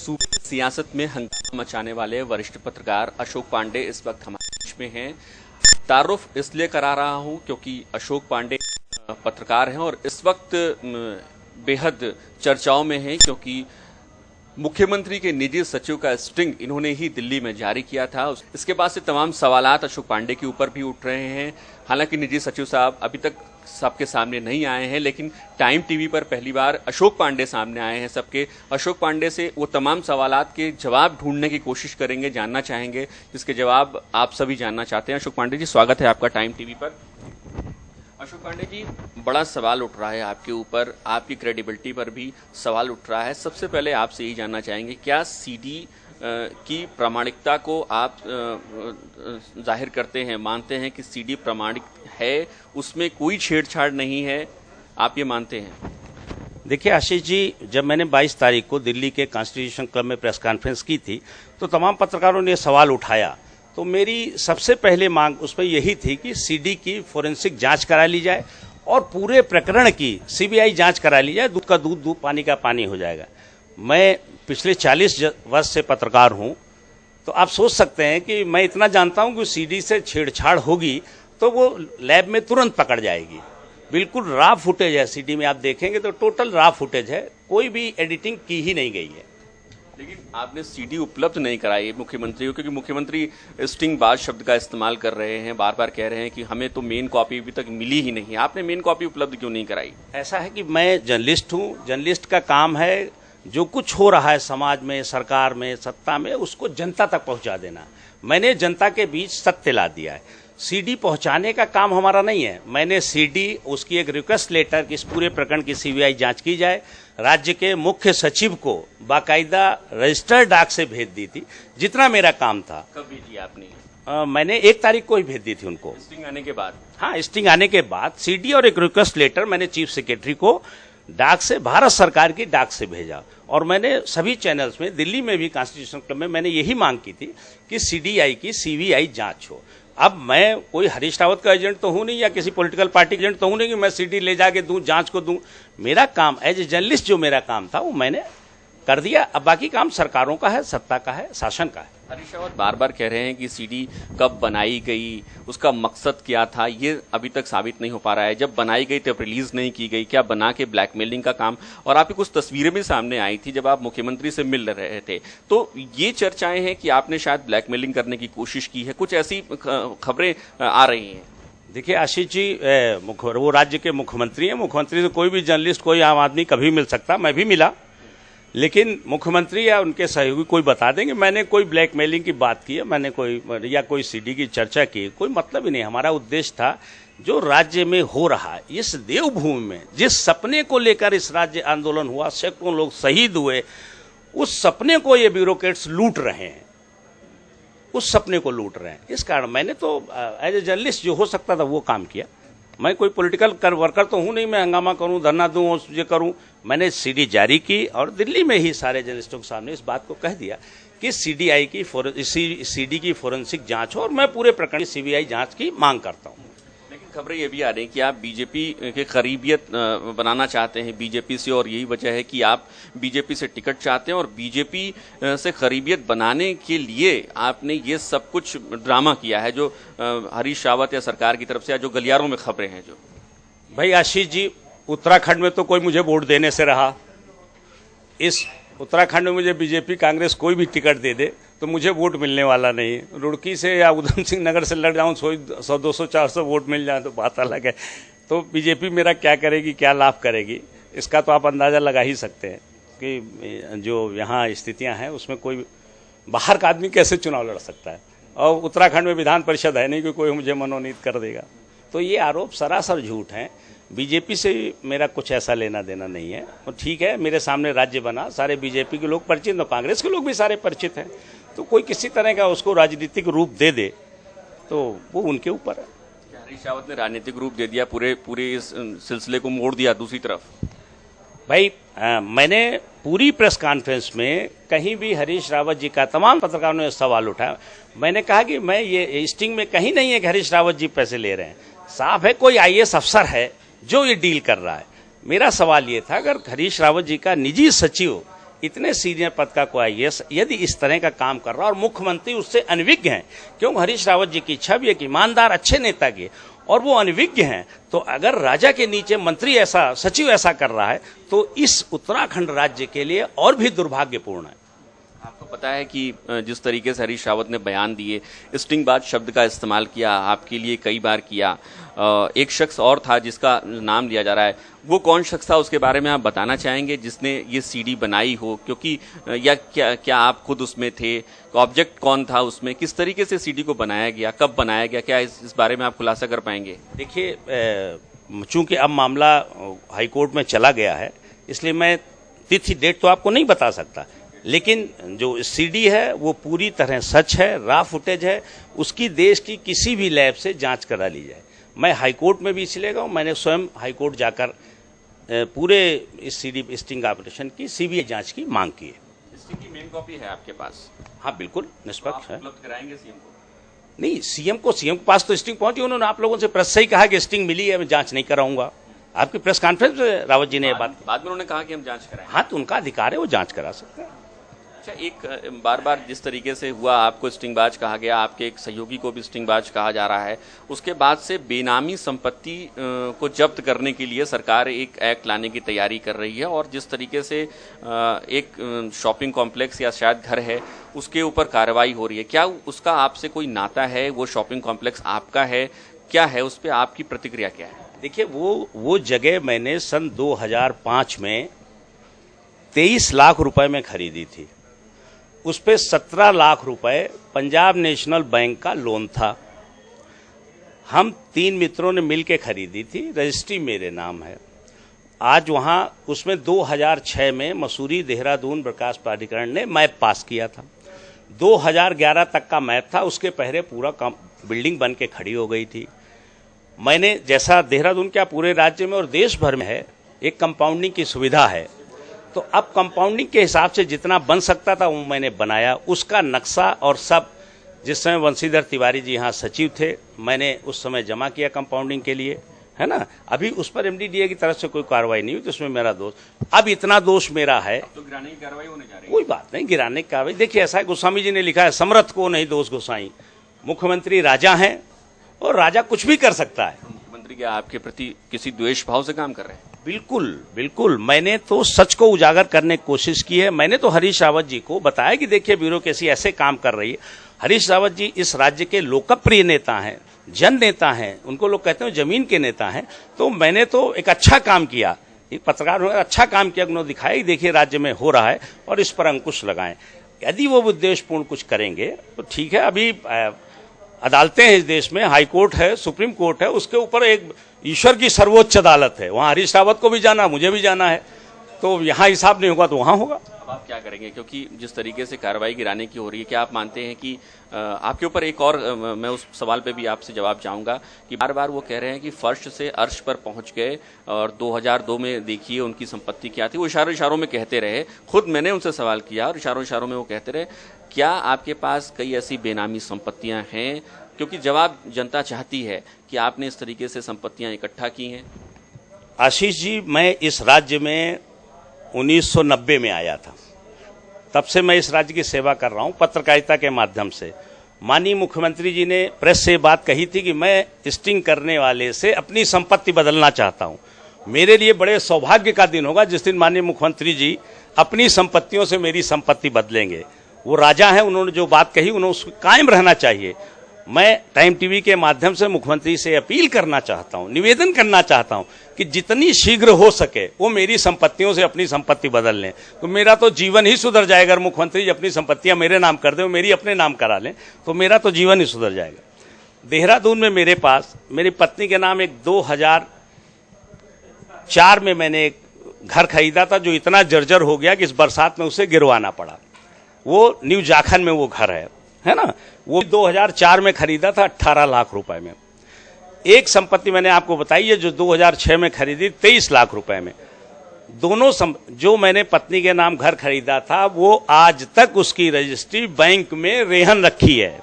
सूबे की सियासत में हंगामा मचाने वाले वरिष्ठ पत्रकार अशोक पांडे इस वक्त हमारे देश में हैं। तारुफ इसलिए करा रहा हूं क्योंकि अशोक पांडे पत्रकार हैं और इस वक्त बेहद चर्चाओं में हैं, क्योंकि मुख्यमंत्री के निजी सचिव का स्टिंग इन्होंने ही दिल्ली में जारी किया था। इसके बाद से तमाम सवालात अशोक पांडे के ऊपर भी उठ रहे हैं। हालांकि निजी सचिव साहब अभी तक सबके सामने नहीं आए हैं, लेकिन टाइम टीवी पर पहली बार अशोक पांडे सामने आए हैं सबके। अशोक पांडे से वो तमाम सवालात के जवाब ढूंढने की कोशिश करेंगे, जानना चाहेंगे, जिसके जवाब आप सभी जानना चाहते हैं। अशोक पांडे जी, स्वागत है आपका टाइम टीवी पर। अशोक पांडे जी, बड़ा सवाल उठ रहा है आपके ऊपर, आपकी क्रेडिबिलिटी पर भी सवाल उठ रहा है। सबसे पहले आपसे यही जानना चाहेंगे, क्या सीडी की प्रामाणिकता को आप जाहिर करते हैं, मानते हैं कि सीडी प्रामाणिक है, उसमें कोई छेड़छाड़ नहीं है, आप ये मानते हैं? देखिए आशीष जी, जब मैंने 22 तारीख को दिल्ली के कॉन्स्टिट्यूशन क्लब में प्रेस कॉन्फ्रेंस की थी तो तमाम पत्रकारों ने सवाल उठाया। तो मेरी सबसे पहले मांग उसमें यही थी कि सीडी की फोरेंसिक जांच करा ली जाए और पूरे प्रकरण की सीबीआई जांच करा ली जाए। दूध का दूध, दूध पानी का पानी हो जाएगा। मैं पिछले 40 वर्ष से पत्रकार हूं, तो आप सोच सकते हैं कि मैं इतना जानता हूं कि सीडी से छेड़छाड़ होगी तो वो लैब में तुरंत पकड़ जाएगी। बिल्कुल रॉ फुटेज है सीडी में, आप देखेंगे तो टोटल रॉ फुटेज है, कोई भी एडिटिंग की ही नहीं गई है। लेकिन आपने सीडी उपलब्ध नहीं कराई मुख्यमंत्री को, क्योंकि मुख्यमंत्री स्टिंग बाज शब्द का इस्तेमाल कर रहे हैं, बार बार कह रहे हैं कि हमें तो मेन कॉपी अभी तक मिली ही नहीं। आपने मेन कॉपी उपलब्ध क्यों नहीं कराई? ऐसा है कि मैं जर्नलिस्ट हूं, जर्नलिस्ट का काम है जो कुछ हो रहा है समाज में, सरकार में, सत्ता में, उसको जनता तक पहुंचा देना। मैंने जनता के बीच सत्य ला दिया है। सीडी पहुंचाने का काम हमारा नहीं है। मैंने सीडी, उसकी एक रिक्वेस्ट लेटर कि इस पूरे प्रकरण की सीबीआई जांच की जाए, राज्य के मुख्य सचिव को बाकायदा रजिस्टर्ड डाक से भेज दी थी, जितना मेरा काम था। कब भेजी आपने? मैंने 1 तारीख को ही भेज दी थी उनको, स्टिंग आने के बाद। हाँ, स्टिंग आने के बाद सीडी और एक रिक्वेस्ट लेटर मैंने चीफ सेक्रेटरी को डाक से, भारत सरकार की डाक से भेजा। और मैंने सभी चैनल्स में, दिल्ली में भी कॉन्स्टिट्यूशन क्लब में मैंने यही मांग की थी कि सीडीआई की सीबीआई जांच हो। अब मैं कोई हरीश रावत का एजेंट तो हूं नहीं, या किसी पॉलिटिकल पार्टी का एजेंट तो हूं नहीं कि मैं सीडी ले जाके दूं, जांच को दूं। मेरा काम एज ए जर्नलिस्ट, जो मेरा काम था वो मैंने कर दिया। अब बाकी काम सरकारों का है, सत्ता का है, शासन का है। हरीश रावत बार बार कह रहे हैं कि सीडी कब बनाई गई, उसका मकसद क्या था, ये अभी तक साबित नहीं हो पा रहा है। जब बनाई गई तब रिलीज नहीं की गई, क्या बना के ब्लैकमेलिंग का काम? और आपकी कुछ तस्वीरें भी सामने आई थी जब आप मुख्यमंत्री से मिल रहे थे, तो ये चर्चाएं हैं कि आपने शायद ब्लैकमेलिंग करने की कोशिश की है, कुछ ऐसी खबरें आ रही हैं। देखिए आशीष जी, वो राज्य के मुख्यमंत्री हैं, मुख्यमंत्री से कोई भी जर्नलिस्ट, कोई आम आदमी कभी मिल सकता। मैं भी मिला, लेकिन मुख्यमंत्री या उनके सहयोगी कोई बता देंगे। मैंने कोई ब्लैकमेलिंग की बात की है, मैंने कोई सीडी की चर्चा की, कोई मतलब ही नहीं। हमारा उद्देश्य था जो राज्य में हो रहा है, इस देवभूमि में जिस सपने को लेकर इस राज्य आंदोलन हुआ, सैकड़ों लोग शहीद हुए, उस सपने को ये ब्यूरोक्रेट्स लूट रहे हैं, उस सपने को लूट रहे हैं। इस कारण मैंने तो एज ए जर्नलिस्ट जो हो सकता था वो काम किया। मैं कोई पॉलिटिकल वर्कर तो हूं नहीं, मैं हंगामा करूं, धरना दूं और ये करूं। मैंने सीडी जारी की और दिल्ली में ही सारे जर्नलिस्टों के सामने इस बात को कह दिया कि सीडी की फोरेंसिक जांच हो और मैं पूरे प्रकरण की सीबीआई जांच की मांग करता हूं। लेकिन खबरें ये भी आ रही हैं कि आप बीजेपी के करीबियत बनाना चाहते हैं बीजेपी से, और यही वजह है कि आप बीजेपी से टिकट चाहते हैं और बीजेपी से करीबियत बनाने के लिए आपने ये सब कुछ ड्रामा किया है, जो हरीश रावत या सरकार की तरफ से, या जो गलियारों में खबरें हैं। जो भाई आशीष जी, उत्तराखंड में तो कोई मुझे वोट देने से रहा। इस उत्तराखंड में मुझे बीजेपी कांग्रेस कोई भी टिकट दे दे तो मुझे वोट मिलने वाला नहीं। रुड़की से या उधम सिंह नगर से लड़ जाऊं, 100, 200, 400 वोट मिल जाए तो बात अलग है। तो बीजेपी मेरा क्या करेगी, क्या लाभ करेगी, इसका तो आप अंदाजा लगा ही सकते हैं कि जो यहाँ स्थितियां हैं उसमें कोई बाहर का आदमी कैसे चुनाव लड़ सकता है। और उत्तराखंड में विधान परिषद है नहीं कि कोई मुझे मनोनीत कर देगा। तो ये आरोप सरासर झूठ हैं। बीजेपी से मेरा कुछ ऐसा लेना देना नहीं है। और ठीक है, मेरे सामने राज्य बना, सारे बीजेपी के लोग परिचित, और कांग्रेस के लोग भी सारे परिचित हैं। तो कोई किसी तरह का उसको राजनीतिक रूप दे दे तो वो उनके ऊपर है। हरीश रावत ने राजनीतिक रूप दे दिया, पूरे इस सिलसिले को मोड़ दिया दूसरी तरफ। भाई मैंने पूरी प्रेस कॉन्फ्रेंस में कहीं भी हरीश रावत जी का, तमाम पत्रकारों ने सवाल उठाया, मैंने कहा कि मैं ये स्टिंग में कहीं नहीं है कि हरीश रावत जी पैसे ले रहे हैं। साफ है कोई आईएएस अफसर है जो ये डील कर रहा है। मेरा सवाल ये था, अगर हरीश रावत जी का निजी सचिव इतने सीनियर पद का कोई आईएएस यदि इस तरह का काम कर रहा है और मुख्यमंत्री उससे अनभिज्ञ हैं, क्यों हरीश रावत जी की इच्छा भी एक ईमानदार अच्छे नेता की और वो अनभिज्ञ हैं, तो अगर राजा के नीचे मंत्री ऐसा, सचिव ऐसा कर रहा है तो इस उत्तराखंड राज्य के लिए और भी दुर्भाग्यपूर्ण है। आपको पता है कि जिस तरीके से हरीश रावत ने बयान दिए, स्टिंगबाज शब्द का इस्तेमाल किया, आपके लिए कई बार किया, एक शख्स और था जिसका नाम लिया जा रहा है, वो कौन शख्स था उसके बारे में आप बताना चाहेंगे जिसने ये सीडी बनाई हो? क्योंकि या क्या आप खुद उसमें थे? ऑब्जेक्ट कौन था उसमें? किस तरीके से सीडी को बनाया गया, कब बनाया गया, क्या इस बारे में आप खुलासा कर पाएंगे? देखिए, चूंकि अब मामला हाईकोर्ट में चला गया है, इसलिए मैं तिथि डेट तो आपको नहीं बता सकता, लेकिन जो सीडी है वो पूरी तरह सच है, रॉ फुटेज है, उसकी देश की किसी भी लैब से जांच करा ली जाए। मैं हाईकोर्ट में भी इसलिए गया हूं, मैंने स्वयं हाईकोर्ट जाकर पूरे इस सीडी स्टिंग ऑपरेशन की सीबीआई जांच की मांग की है। स्टिंग की मेन कॉपी है आपके पास? हाँ, बिल्कुल निष्पक्ष है। उपलब्ध कराएंगे सीएम को? नहीं, सीएम के पास तो स्टिंग पहुंची, उन्होंने आप लोगों से प्रेस से ही कहा कि स्टिंग मिली है, मैं जांच नहीं कराऊंगा। आपकी प्रेस कॉन्फ्रेंस में रावत जी ने बाद में उन्होंने कहा कि हम जांच कराएं। हाँ, तो उनका अधिकार है, वो जांच करा सकते हैं। अच्छा, एक बार जिस तरीके से हुआ, आपको स्टिंगबाज कहा गया, आपके एक सहयोगी को भी स्टिंगबाज कहा जा रहा है, उसके बाद से बेनामी संपत्ति को जब्त करने के लिए सरकार एक एक्ट लाने की तैयारी कर रही है और जिस तरीके से एक शॉपिंग कॉम्प्लेक्स या शायद घर है उसके ऊपर कार्रवाई हो रही है, क्या उसका आपसे कोई नाता है? वो शॉपिंग कॉम्प्लेक्स आपका है, क्या है? उस पर आपकी प्रतिक्रिया क्या है? देखिए, वो जगह मैंने सन 2005 में 23 लाख रुपए में खरीदी थी। उस पे 17 लाख रुपए पंजाब नेशनल बैंक का लोन था। हम 3 मित्रों ने मिलकर खरीदी थी, रजिस्ट्री मेरे नाम है। आज वहां उसमें 2006 में मसूरी देहरादून विकास प्राधिकरण ने मैप पास किया था। 2011 तक का मैप था, उसके पहले पूरा बिल्डिंग बन के खड़ी हो गई थी। मैंने, जैसा देहरादून क्या पूरे राज्य में और देश भर में है, एक कंपाउंडिंग की सुविधा है, तो अब कंपाउंडिंग के हिसाब से जितना बन सकता था वो मैंने बनाया। उसका नक्शा और सब, जिस समय वंशीधर तिवारी जी यहाँ सचिव थे, मैंने उस समय जमा किया कंपाउंडिंग के लिए, है ना। अभी उस पर एमडीडीए की तरफ से कोई कार्रवाई नहीं हुई, तो उसमें मेरा दोष, अब इतना दोष मेरा है। तो गिराने की कार्रवाई होने जा रही है? कोई बात नहीं, गिराने की कार्रवाई। देखिए, ऐसा है, गोस्वामी जी ने लिखा है, समर्थ को नहीं दोष गोसाई। मुख्यमंत्री राजा हैं और राजा कुछ भी कर सकता है। मुख्यमंत्री क्या आपके प्रति किसी द्वेष भाव से काम कर रहे हैं? बिल्कुल बिल्कुल, मैंने तो सच को उजागर करने की कोशिश की है। मैंने तो हरीश रावत जी को बताया कि देखिए, ब्यूरोक्रेसी ऐसे काम कर रही है। हरीश रावत जी इस राज्य के लोकप्रिय नेता हैं, जन नेता हैं, उनको लोग कहते हैं जमीन के नेता हैं। तो मैंने तो एक अच्छा काम किया, एक पत्रकार ने अच्छा काम किया, उन्होंने दिखाया कि देखिए राज्य में हो रहा है और इस पर अंकुश लगाएं। यदि वो उद्देश्यपूर्ण कुछ करेंगे तो ठीक है। अभी अदालतें हैं इस देश में, हाई कोर्ट है, सुप्रीम कोर्ट है, उसके ऊपर एक ईश्वर की सर्वोच्च अदालत है। वहां हरीश रावत को भी जाना, मुझे भी जाना है, तो यहाँ हिसाब नहीं होगा तो वहां होगा। अब आप क्या करेंगे? क्योंकि जिस तरीके से कार्रवाई गिराने की हो रही है, क्या आप मानते हैं कि आपके ऊपर एक और, मैं उस सवाल पे भी आपसे जवाब चाहूंगा कि बार बार वो कह रहे हैं कि फर्श से अर्श पर पहुंच गए और 2002 में देखिए उनकी संपत्ति क्या थी, वो इशारों में कहते रहे। खुद मैंने उनसे सवाल किया और इशारों में वो कहते रहे। क्या आपके पास कई ऐसी बेनामी संपत्तियां हैं? क्योंकि जवाब जनता चाहती है कि आपने इस तरीके से संपत्तियां इकट्ठा की हैं। आशीष जी, मैं इस राज्य में 1990 में आया था, तब से मैं इस राज्य की सेवा कर रहा हूं पत्रकारिता के माध्यम से। माननीय मुख्यमंत्री जी ने प्रेस से बात कही थी कि मैं स्टिंग करने वाले से अपनी संपत्ति बदलना चाहता हूं। मेरे लिए बड़े सौभाग्य का दिन होगा जिस दिन माननीय मुख्यमंत्री जी अपनी संपत्तियों से मेरी संपत्ति बदलेंगे। वो राजा हैं, उन्होंने जो बात कही उन्होंने उसको कायम रहना चाहिए। मैं टाइम टीवी के माध्यम से मुख्यमंत्री से अपील करना चाहता हूं, निवेदन करना चाहता हूं कि जितनी शीघ्र हो सके वो मेरी संपत्तियों से अपनी संपत्ति बदल लें। तो मेरा तो जीवन ही सुधर जाएगा। अगर मुख्यमंत्री जी अपनी संपत्तियां मेरे नाम कर दें, मेरी अपने नाम करा लें, तो मेरा तो जीवन ही सुधर जाएगा। देहरादून में मेरे पास मेरी पत्नी के नाम एक 2004 में मैंने एक घर खरीदा था जो इतना जर्जर हो गया कि इस बरसात में उसे गिरवाना पड़ा। वो न्यू जाखन में वो घर है ना। वो 2004 में खरीदा था 18 लाख रुपए में। एक संपत्ति मैंने आपको बताई है जो 2006 में खरीदी 23 लाख रुपए में। दोनों जो मैंने पत्नी के नाम घर खरीदा था वो आज तक उसकी रजिस्ट्री बैंक में रेहन रखी है।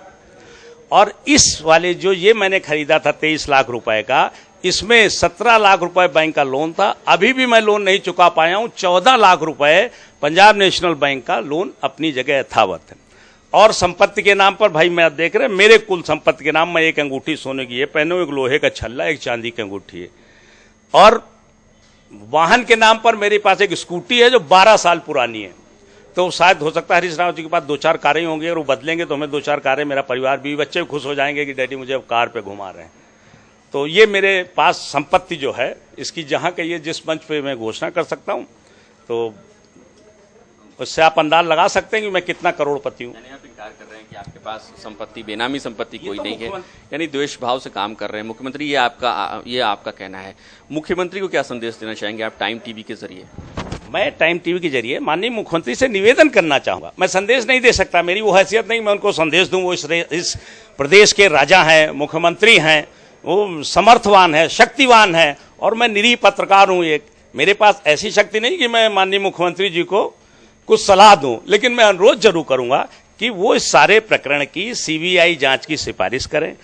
और इस वाले जो ये मैंने खरीदा था 23 लाख रुपए का, इसमें 17 लाख रुपए बैंक का लोन था। अभी भी मैं लोन नहीं चुका पाया हूं। 14 लाख रुपए पंजाब नेशनल बैंक का लोन अपनी जगह यथावत है। और संपत्ति के नाम पर भाई मैं आप देख रहे हैं, मेरे कुल संपत्ति के नाम में एक अंगूठी सोने की है पहने, एक लोहे का छल्ला, एक चांदी की अंगूठी है। और वाहन के नाम पर मेरे पास एक स्कूटी है जो 12 साल पुरानी है। तो शायद हो सकता है हरीश रावत जी के पास 2-4 कारें होंगी, और वो बदलेंगे तो हमें 2-4 कारें, मेरा परिवार, बीवी बच्चे भी खुश हो जाएंगे कि डैडी मुझे अब कार पे घुमा रहे हैं। तो ये मेरे पास संपत्ति जो है, इसकी जहां कहिए जिस मंच पे मैं घोषणा कर सकता हूं, तो उससे आप अंदाज लगा सकते हैं कि मैं कितना करोड़पति हूं। यानी आप इनकार कर रहे हैं कि आपके पास संपत्ति, बेनामी संपत्ति कोई नहीं है, यानी द्वेष भाव से काम कर रहे हैं मुख्यमंत्री, ये आपका कहना है। मुख्यमंत्री को क्या संदेश देना चाहेंगे आप टाइम टीवी के जरिए? मैं टाइम टीवी के जरिए माननीय मुख्यमंत्री से निवेदन करना चाहूंगा। मैं संदेश नहीं दे सकता, मेरी वो हैसियत नहीं मैं उनको संदेश दूं। वो इस प्रदेश के राजा हैं, मुख्यमंत्री हैं, वो समर्थवान है, शक्तिवान है, और मैं निरीह पत्रकार हूं। एक मेरे पास ऐसी शक्ति नहीं कि मैं माननीय मुख्यमंत्री जी को कुछ सलाह दूं, लेकिन मैं अनुरोध जरूर करूंगा कि वो इस सारे प्रकरण की सीबीआई जांच की सिफारिश करें,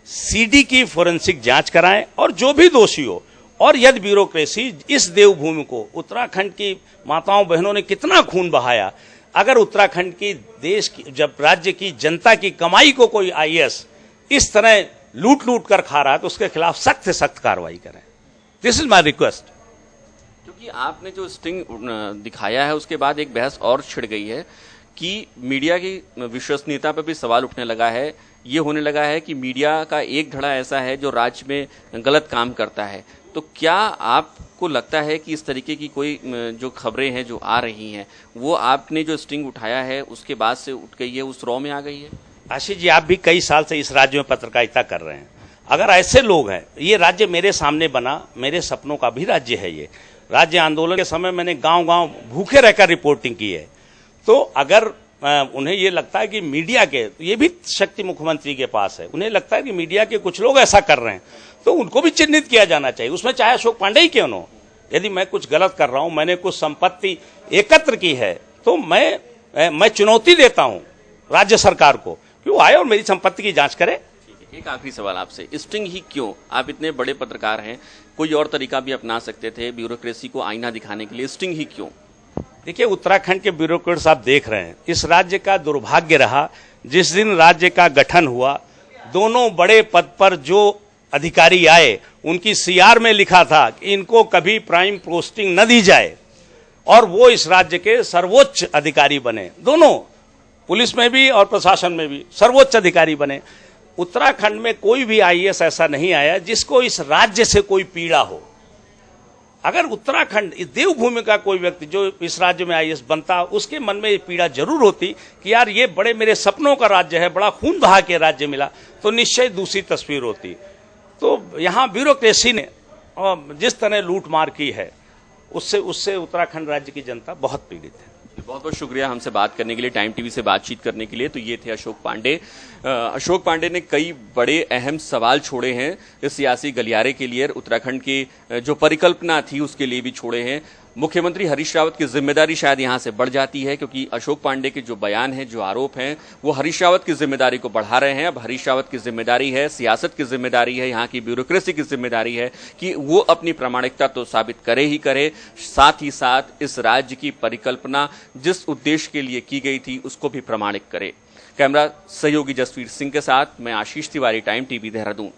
सीडी की फोरेंसिक जांच कराएं, और जो भी दोषी हो, और यदि ब्यूरोक्रेसी इस देवभूमि को, उत्तराखंड की माताओं बहनों ने कितना खून बहाया, अगर उत्तराखंड की, देश की, जब राज्य की जनता की कमाई को कोई आईएएस इस तरह लूट कर खा रहा है, तो उसके खिलाफ सख्त से सख्त कार्रवाई करें। This is my request. क्योंकि आपने जो स्टिंग दिखाया है, उसके बाद एक बहस और छिड़ गई है कि मीडिया की विश्वसनीयता पर भी सवाल उठने लगा है। ये होने लगा है कि मीडिया का एक धड़ा ऐसा है जो राज्य में गलत काम करता है। तो क्या आपको लगता है कि इस तरीके की कोई जो खबरें हैं जो आ रही हैं, वो आपने जो स्टिंग उठाया है उसके बाद से उठ गई है, उस रॉ में आ गई है? आशीष जी, आप भी कई साल से इस राज्य में पत्रकारिता कर रहे हैं। अगर ऐसे लोग हैं, ये राज्य मेरे सामने बना, मेरे सपनों का भी राज्य है। ये राज्य आंदोलन के समय मैंने गांव-गांव भूखे रहकर रिपोर्टिंग की है। तो अगर उन्हें ये लगता है कि मीडिया के, ये भी शक्ति मुख्यमंत्री के पास है, उन्हें लगता है कि मीडिया के कुछ लोग ऐसा कर रहे हैं, तो उनको भी चिन्हित किया जाना चाहिए। उसमें चाहे अशोक पांडे ही क्यों न हो। यदि मैं कुछ गलत कर रहा हूं, मैंने कुछ संपत्ति एकत्र की है, तो मैं चुनौती देता हूं राज्य सरकार को कि वो आए और मेरी संपत्ति की जांच करे। एक आखिरी सवाल आपसे, स्टिंग ही क्यों? आप इतने बड़े पत्रकार हैं, कोई और तरीका भी अपना सकते थे ब्यूरोक्रेसी को आईना दिखाने के लिए, स्टिंग ही क्यों? देखिए, उत्तराखंड के ब्यूरोक्रेट्स आप देख रहे हैं, इस राज्य का दुर्भाग्य रहा जिस दिन राज्य का गठन हुआ, दोनों बड़े पद पर जो अधिकारी आए, उनकी सीआर में लिखा था कि इनको कभी प्राइम पोस्टिंग न दी जाए, और वो इस राज्य के सर्वोच्च अधिकारी बने। दोनों, पुलिस में भी और प्रशासन में भी सर्वोच्च अधिकारी बने। उत्तराखंड में कोई भी आईएएस ऐसा नहीं आया जिसको इस राज्य से कोई पीड़ा हो। अगर उत्तराखंड, इस देवभूमि का कोई व्यक्ति जो इस राज्य में आईएएस बनता, उसके मन में ये पीड़ा जरूर होती कि यार ये बड़े मेरे सपनों का राज्य है, बड़ा खून बहा के राज्य मिला, तो निश्चय दूसरी तस्वीर होती। तो यहाँ ब्यूरोक्रेसी ने जिस तरह लूट मार की है, उससे उत्तराखंड राज्य की जनता बहुत पीड़ित है। बहुत बहुत शुक्रिया हमसे बात करने के लिए, टाइम टीवी से बातचीत करने के लिए। तो ये थे अशोक पांडे। अशोक पांडे ने कई बड़े अहम सवाल छोड़े हैं इस सियासी गलियारे के लिए, उत्तराखंड की जो परिकल्पना थी उसके लिए भी छोड़े हैं। मुख्यमंत्री हरीश रावत की जिम्मेदारी शायद यहां से बढ़ जाती है, क्योंकि अशोक पांडे के जो बयान हैं, जो आरोप हैं, वो हरीश रावत की जिम्मेदारी को बढ़ा रहे हैं। अब हरीश रावत की जिम्मेदारी है, सियासत की जिम्मेदारी है, यहाँ की ब्यूरोक्रेसी की जिम्मेदारी है कि वो अपनी प्रामाणिकता तो साबित करे ही करे, साथ ही साथ इस राज्य की परिकल्पना जिस उद्देश्य के लिए की गई थी उसको भी प्रमाणित करे। कैमरा सहयोगी जसवीर सिंह के साथ मैं आशीष तिवारी, टाइम टीवी, देहरादून।